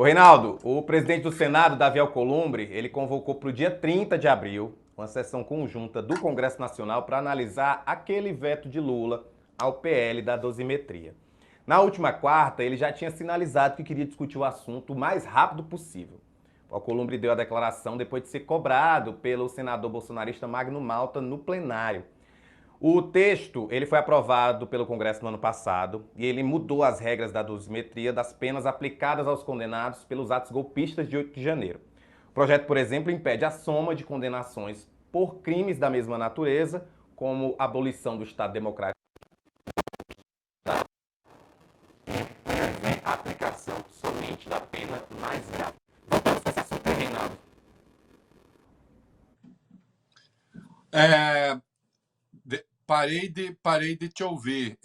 Ô Reinaldo, o presidente do Senado, Davi Alcolumbre, ele convocou para o dia 30 de abril uma sessão conjunta do Congresso Nacional para analisar aquele veto de Lula ao PL da dosimetria. Na última quarta, ele já tinha sinalizado que queria discutir o assunto o mais rápido possível. O Alcolumbre deu a declaração depois de ser cobrado pelo senador bolsonarista Magno Malta no plenário. O texto ele foi aprovado pelo Congresso no ano passado e ele mudou as regras da dosimetria das penas aplicadas aos condenados pelos atos golpistas de 8 de janeiro. O projeto, por exemplo, impede a soma de condenações por crimes da mesma natureza, como a abolição do Estado Democrático, a aplicação somente da pena mais grave. Voltamos para esse assunto, Reinaldo. Parei de te ouvir.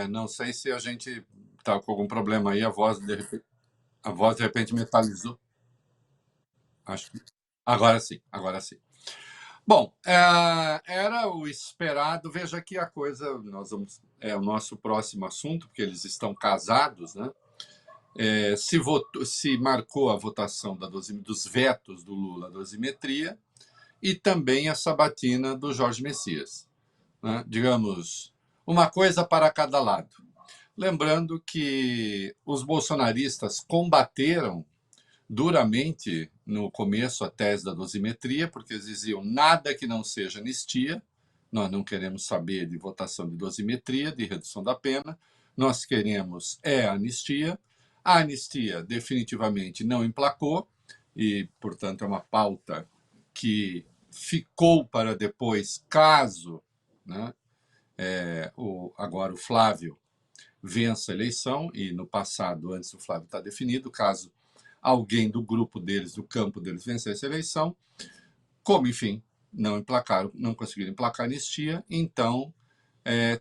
Não sei se a gente está com algum problema aí, a voz de repente metalizou. Acho que agora sim, agora sim. Bom, era o esperado. Veja que a coisa, é o nosso próximo assunto, porque eles estão casados, né? Se marcou a votação dos vetos do Lula à dosimetria e também a sabatina do Jorge Messias, né? Digamos, uma coisa para cada lado. Lembrando que os bolsonaristas combateram duramente no começo a tese da dosimetria, porque eles diziam nada que não seja anistia, nós não queremos saber de votação de dosimetria, de redução da pena, nós queremos anistia. A anistia definitivamente não emplacou e, portanto, é uma pauta que ficou para depois, caso, né, agora o Flávio vença a eleição, e no passado, antes do Flávio estar definido, caso alguém do grupo deles, do campo deles, vencesse a eleição, como, enfim, não conseguiram emplacar a anistia, então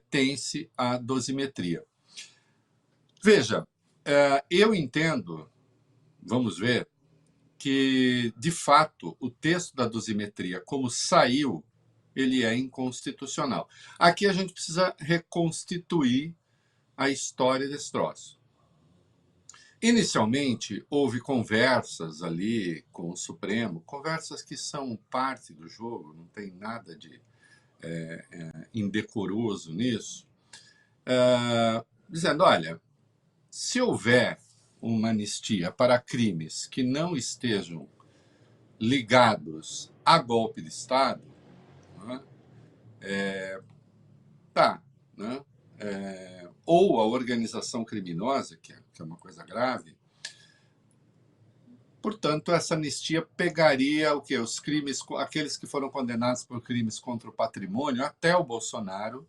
tem-se a dosimetria. Veja, eu entendo, vamos ver, que, de fato, o texto da dosimetria, como saiu, ele é inconstitucional. Aqui a gente precisa reconstituir a história desse troço. Inicialmente, houve conversas ali com o Supremo, conversas que são parte do jogo, não tem nada de indecoroso nisso, dizendo, olha, se houver uma anistia para crimes que não estejam ligados a golpe de Estado, né, tá, né, ou a organização criminosa, que é uma coisa grave. Portanto, essa anistia pegaria o quê? Os crimes, aqueles que foram condenados por crimes contra o patrimônio, até o Bolsonaro,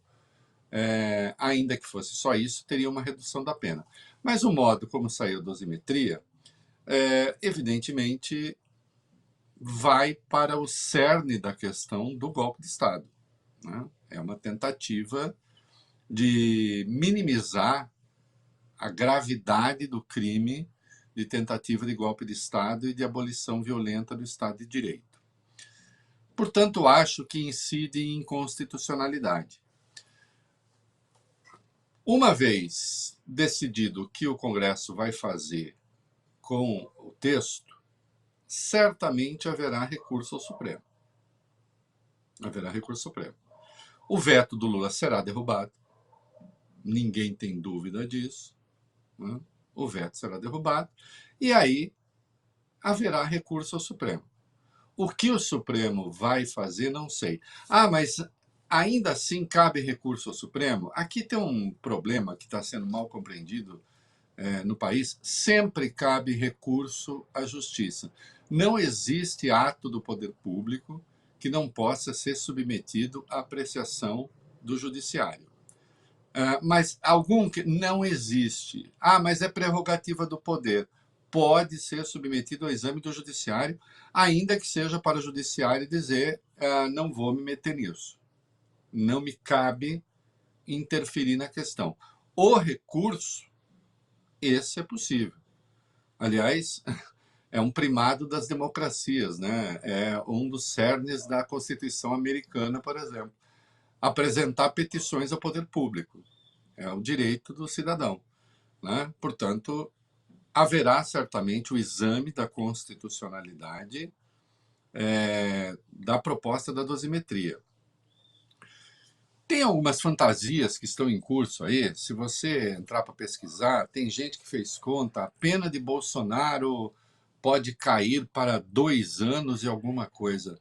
ainda que fosse só isso, teria uma redução da pena. Mas o modo como saiu a dosimetria, evidentemente, vai para o cerne da questão do golpe de Estado, né? É uma tentativa de minimizar a gravidade do crime de tentativa de golpe de Estado e de abolição violenta do Estado de Direito. Portanto, acho que incide em inconstitucionalidade. Uma vez decidido o que o Congresso vai fazer com o texto, certamente haverá recurso ao Supremo. Haverá recurso ao Supremo. O veto do Lula será derrubado. Ninguém tem dúvida disso, né? O veto será derrubado. E aí haverá recurso ao Supremo. O que o Supremo vai fazer, não sei. Mas ainda assim cabe recurso ao Supremo? Aqui tem um problema que está sendo mal compreendido no país. Sempre cabe recurso à Justiça. Não existe ato do poder público que não possa ser submetido à apreciação do Judiciário. Mas algum que não existe. Mas é prerrogativa do poder. Pode ser submetido ao exame do Judiciário, ainda que seja para o Judiciário dizer não vou me meter nisso. Não me cabe interferir na questão. O recurso, esse é possível. Aliás, é um primado das democracias, né? É um dos cernes da Constituição americana, por exemplo. Apresentar petições ao poder público. É o direito do cidadão, né? Portanto, haverá certamente o exame da constitucionalidade da proposta da dosimetria. Tem algumas fantasias que estão em curso aí. Se você entrar para pesquisar, tem gente que fez conta, a pena de Bolsonaro pode cair para 2 anos e alguma coisa.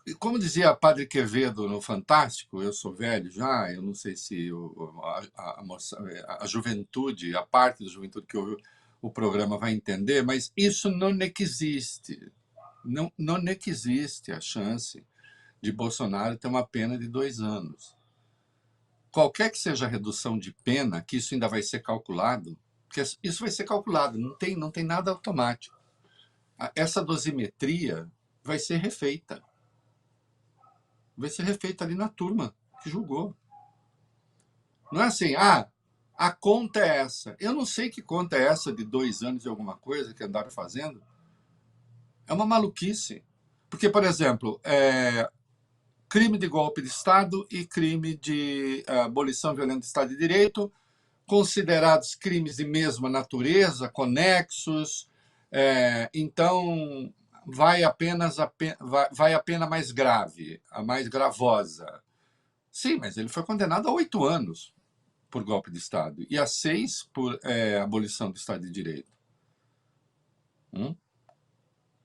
E como dizia Padre Quevedo no Fantástico, eu sou velho já, eu não sei se a juventude, a parte da juventude que ouve o programa vai entender, mas isso não é que existe. Não é que existe a chance de Bolsonaro ter uma pena de 2 anos. Qualquer que seja a redução de pena, que isso ainda vai ser calculado, porque isso vai ser calculado, não tem nada automático. Essa dosimetria vai ser refeita. Vai ser refeita ali na turma que julgou. Não é assim, a conta é essa. Eu não sei que conta é essa de 2 anos e alguma coisa que andaram fazendo. É uma maluquice. Porque, por exemplo, crime de golpe de Estado e crime de abolição violenta do Estado de Direito, considerados crimes de mesma natureza, conexos, então vai a pena mais grave, a mais gravosa. Sim, mas ele foi condenado a 8 anos por golpe de Estado e a 6 por abolição do Estado de Direito.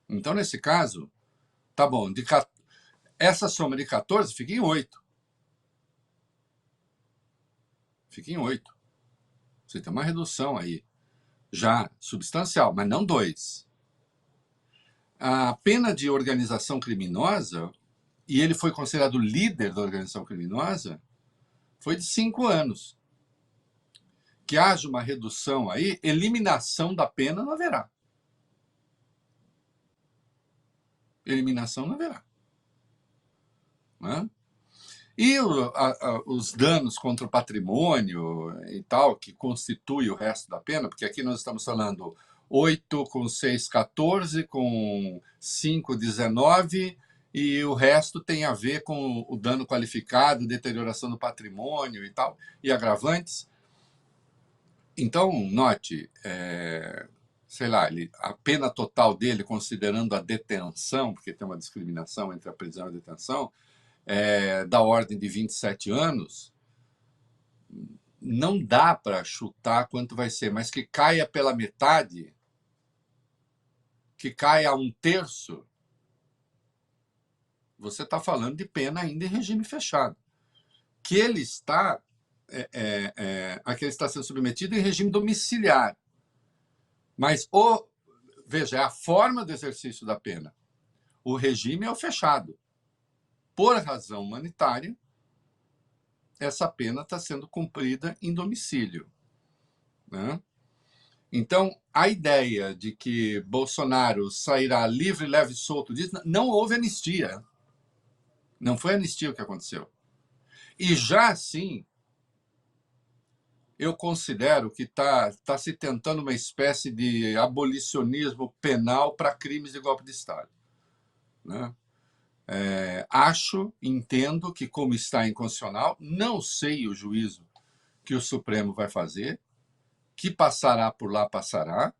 Então, nesse caso, tá bom, essa soma de 14 fica em 8. Fica em 8. Você tem uma redução aí, já substancial, mas não 2. A pena de organização criminosa, e ele foi considerado líder da organização criminosa, foi de 5 anos. Que haja uma redução aí, eliminação da pena não haverá. Eliminação não haverá. Né? E os danos contra o patrimônio e tal, que constitui o resto da pena, porque aqui nós estamos falando 8 com 6, 14, com 5, 19, e o resto tem a ver com o dano qualificado, deterioração do patrimônio e tal, e agravantes. Então, note, sei lá, a pena total dele, considerando a detenção, porque tem uma discriminação entre a prisão e a detenção, da ordem de 27 anos, não dá para chutar quanto vai ser, mas que caia pela metade, que caia a 1/3, você está falando de pena ainda em regime fechado. Que ele está, a que ele está sendo submetido em regime domiciliar. Mas, veja, é a forma do exercício da pena. O regime é o fechado. Por razão humanitária, essa pena está sendo cumprida em domicílio. Né? Então, a ideia de que Bolsonaro sairá livre, leve e solto disso, não houve anistia. Não foi anistia o que aconteceu. E já assim, eu considero que está se tentando uma espécie de abolicionismo penal para crimes de golpe de Estado. Né? Entendo que, como está inconstitucional, não sei o juízo que o Supremo vai fazer, que passará por lá, passará.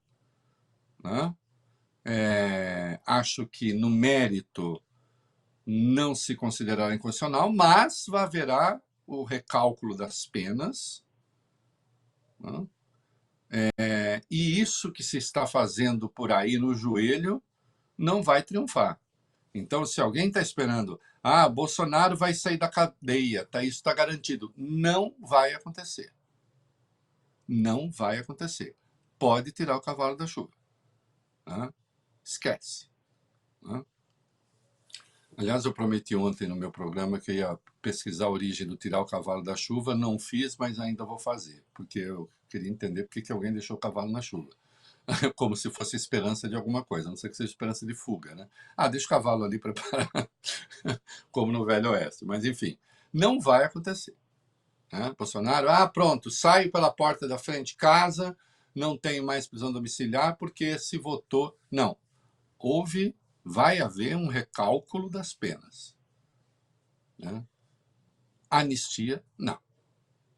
Né? Acho que, no mérito, não se considerará inconstitucional, mas haverá o recálculo das penas. Né? E isso que se está fazendo por aí no joelho não vai triunfar. Então, se alguém está esperando, Bolsonaro vai sair da cadeia, isso está garantido. Não vai acontecer. Não vai acontecer. Pode tirar o cavalo da chuva. Né? Esquece. Né? Aliás, eu prometi ontem no meu programa que eu ia pesquisar a origem do tirar o cavalo da chuva. Não fiz, mas ainda vou fazer, porque eu queria entender por que alguém deixou o cavalo na chuva. Como se fosse esperança de alguma coisa, a não ser que seja esperança de fuga. Né? Deixa o cavalo ali preparado, como no Velho Oeste. Mas, enfim, não vai acontecer. Né? Bolsonaro, pronto, saio pela porta da frente de casa, não tenho mais prisão domiciliar porque se votou. Não. Vai haver um recálculo das penas. Né? Anistia, não.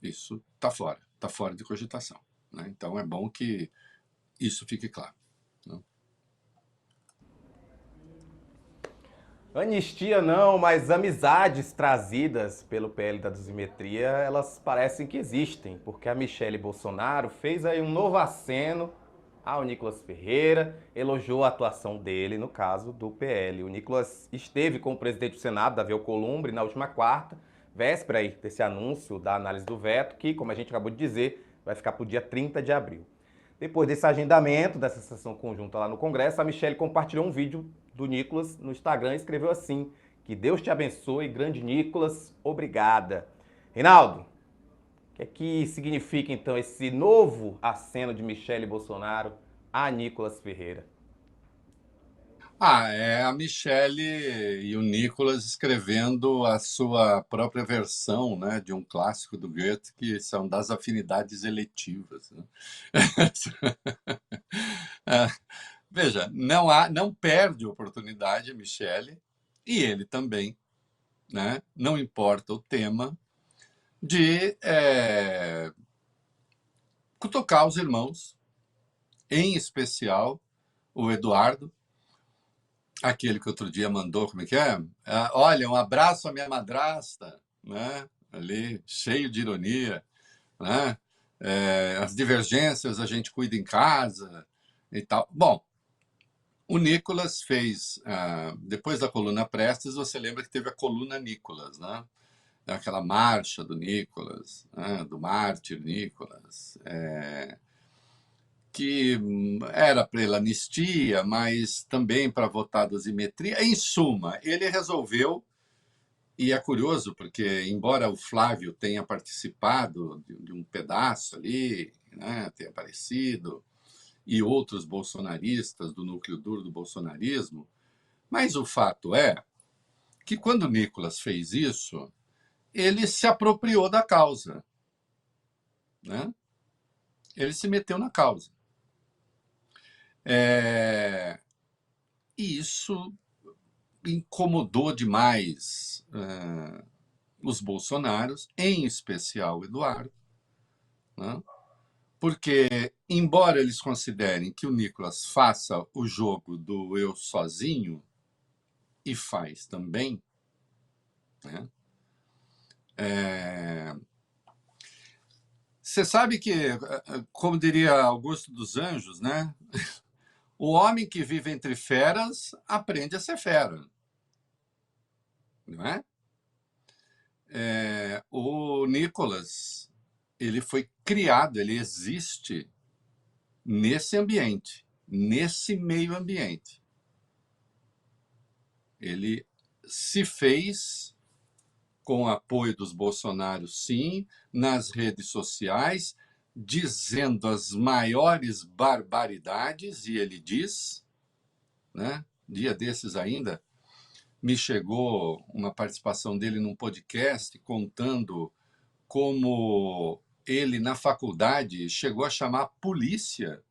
Isso está fora de cogitação. Né? Então é bom que isso fique claro, né? Anistia não, mas amizades trazidas pelo PL da dosimetria, elas parecem que existem, porque a Michele Bolsonaro fez aí um novo aceno ao Nicolas Ferreira, elogiou a atuação dele no caso do PL. O Nicolas esteve com o presidente do Senado, Davi Alcolumbre, na última quarta, véspera aí desse anúncio da análise do veto, que, como a gente acabou de dizer, vai ficar para o dia 30 de abril. Depois desse agendamento, dessa sessão conjunta lá no Congresso, a Michele compartilhou um vídeo do Nicolas no Instagram e escreveu assim: que Deus te abençoe, grande Nicolas, obrigada. Reinaldo, o que é que significa então esse novo aceno de Michele Bolsonaro a Nicolas Ferreira? É a Michele e o Nicolas escrevendo a sua própria versão, né, de um clássico do Goethe, que são das afinidades eletivas, né? É, veja, não perde oportunidade a Michele, e ele também, né? Não importa o tema, de cutucar os irmãos, em especial o Eduardo, aquele que outro dia mandou, como é que é? Olha, um abraço à minha madrasta, né? Ali, cheio de ironia, né? As divergências a gente cuida em casa e tal. Bom, o Nicolas fez, depois da coluna Prestes, você lembra que teve a coluna Nicolas, né? Aquela marcha do Nicolas, né? Do mártir Nicolas, que era pela anistia, mas também para votar a dosimetria. Em suma, ele resolveu, e é curioso, porque, embora o Flávio tenha participado de um pedaço ali, né, tenha aparecido, e outros bolsonaristas do núcleo duro do bolsonarismo, mas o fato é que, quando o Nicolas fez isso, ele se apropriou da causa, né? Ele se meteu na causa. E isso incomodou demais os bolsonaros, em especial o Eduardo, né? Porque, embora eles considerem que o Nicolas faça o jogo do eu sozinho, e faz também, né? Você sabe que, como diria Augusto dos Anjos, né? O homem que vive entre feras aprende a ser fera, não é? O Nicolas, ele foi criado, ele existe nesse ambiente, nesse meio ambiente. Ele se fez com o apoio dos Bolsonaro, sim, nas redes sociais, dizendo as maiores barbaridades, e ele diz, né? Dia desses ainda, me chegou uma participação dele num podcast contando como ele, na faculdade, chegou a chamar a polícia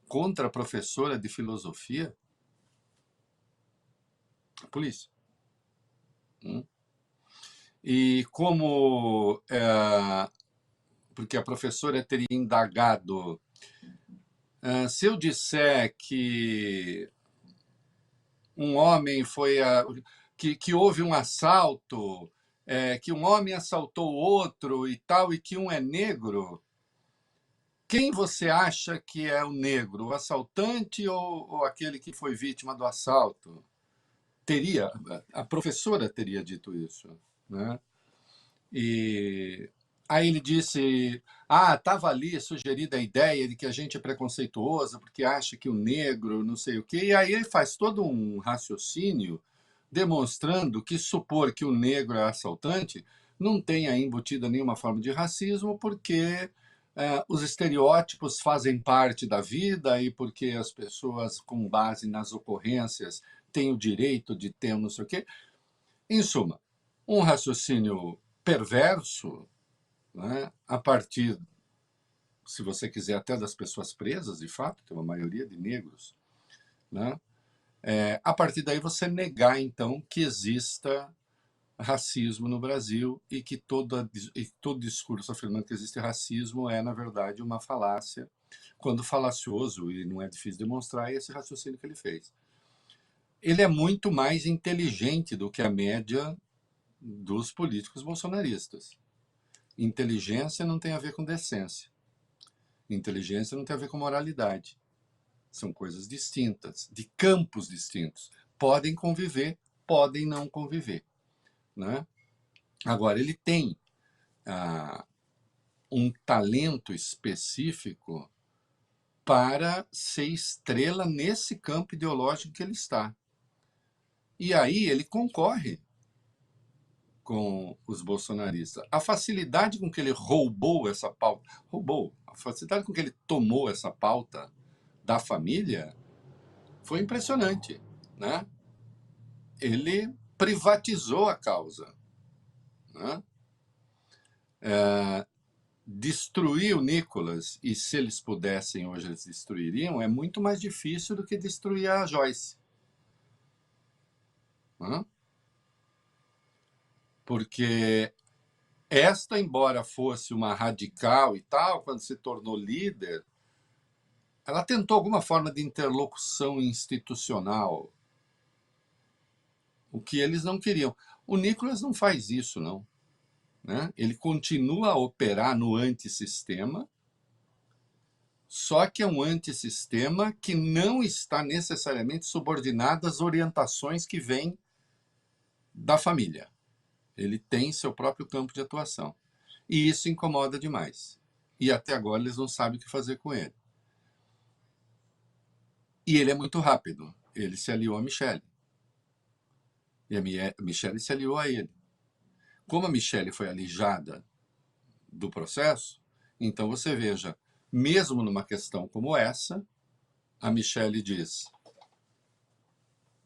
contra a professora de filosofia. A polícia. E como. Porque a professora teria indagado. Se eu disser que um homem foi. Que houve um assalto, que um homem assaltou outro e tal, e que um é negro, quem você acha que é o negro? O assaltante ou aquele que foi vítima do assalto? Teria. A professora teria dito isso, né? E aí ele disse: estava ali sugerida a ideia de que a gente é preconceituoso porque acha que o negro não sei o quê. E aí ele faz todo um raciocínio demonstrando que supor que o negro é assaltante não tem aí embutida nenhuma forma de racismo, porque os estereótipos fazem parte da vida e porque as pessoas, com base nas ocorrências, têm o direito de ter um não sei o quê. Em suma, um raciocínio perverso, né, a partir, se você quiser, até das pessoas presas, de fato, tem uma maioria de negros, né? A partir daí você negar, então, que exista racismo no Brasil e que todo discurso afirmando que existe racismo é, na verdade, uma falácia Quando falacioso, e não é difícil demonstrar, é esse raciocínio que ele fez. Ele é muito mais inteligente do que a média dos políticos bolsonaristas. Inteligência não tem a ver com decência. Inteligência não tem a ver com moralidade. São coisas distintas, de campos distintos. Podem conviver, podem não conviver. Né? Agora, ele tem um talento específico para ser estrela nesse campo ideológico que ele está. E aí ele concorre com os bolsonaristas. A facilidade com que ele roubou essa pauta, a facilidade com que ele tomou essa pauta da família foi impressionante, né? Ele privatizou a causa, né? Destruir o Nicolas, e se eles pudessem hoje eles destruiriam, é muito mais difícil do que destruir a Joyce. Né? Porque esta, embora fosse uma radical e tal, quando se tornou líder, ela tentou alguma forma de interlocução institucional, o que eles não queriam. O Nicolas não faz isso, não. Né? Ele continua a operar no antissistema, só que é um antissistema que não está necessariamente subordinado às orientações que vêm da família. Ele tem seu próprio campo de atuação. E isso incomoda demais. E até agora eles não sabem o que fazer com ele. E ele é muito rápido. Ele se aliou a Michelle. E a Michelle se aliou a ele. Como a Michelle foi alijada do processo, então você veja, mesmo numa questão como essa, a Michelle diz: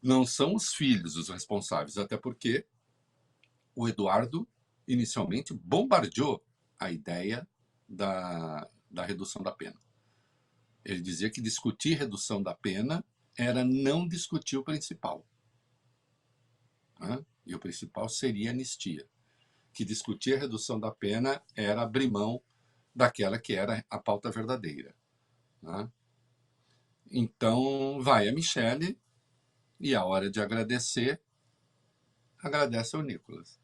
não são os filhos os responsáveis, até porque o Eduardo inicialmente bombardeou a ideia da redução da pena. Ele dizia que discutir redução da pena era não discutir o principal. Né? E o principal seria anistia. Que discutir a redução da pena era abrir mão daquela que era a pauta verdadeira. Né? Então, vai a Michelle e a hora de agradecer, agradece ao Nicolas.